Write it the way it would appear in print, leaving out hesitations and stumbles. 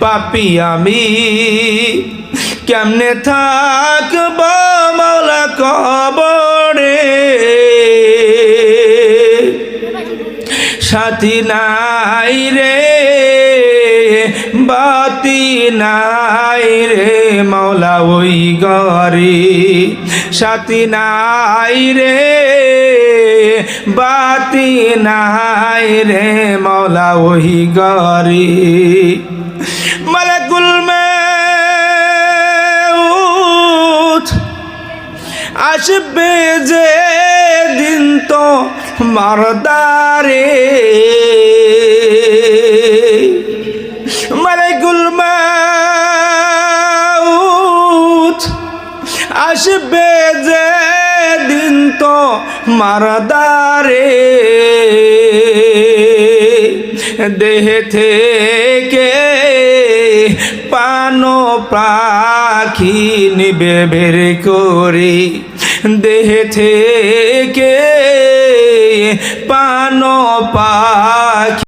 পাপী আমি কেমনে থাকব মওলা কবরে, সাথী নাই রে বাতি নাই রে মওলা ওই ঘরে, সাথী নাই রে বাতি নাই রে মওলা ওই ঘরে। মালাকুল মউত আসবে যে দিন তো মারদারে, মালাকুল মউত আসবে যে দিন তো মারদারে, দেহ থেকে পানো পাখি নিবে বের করে, দেহ থেকে পানো পাখি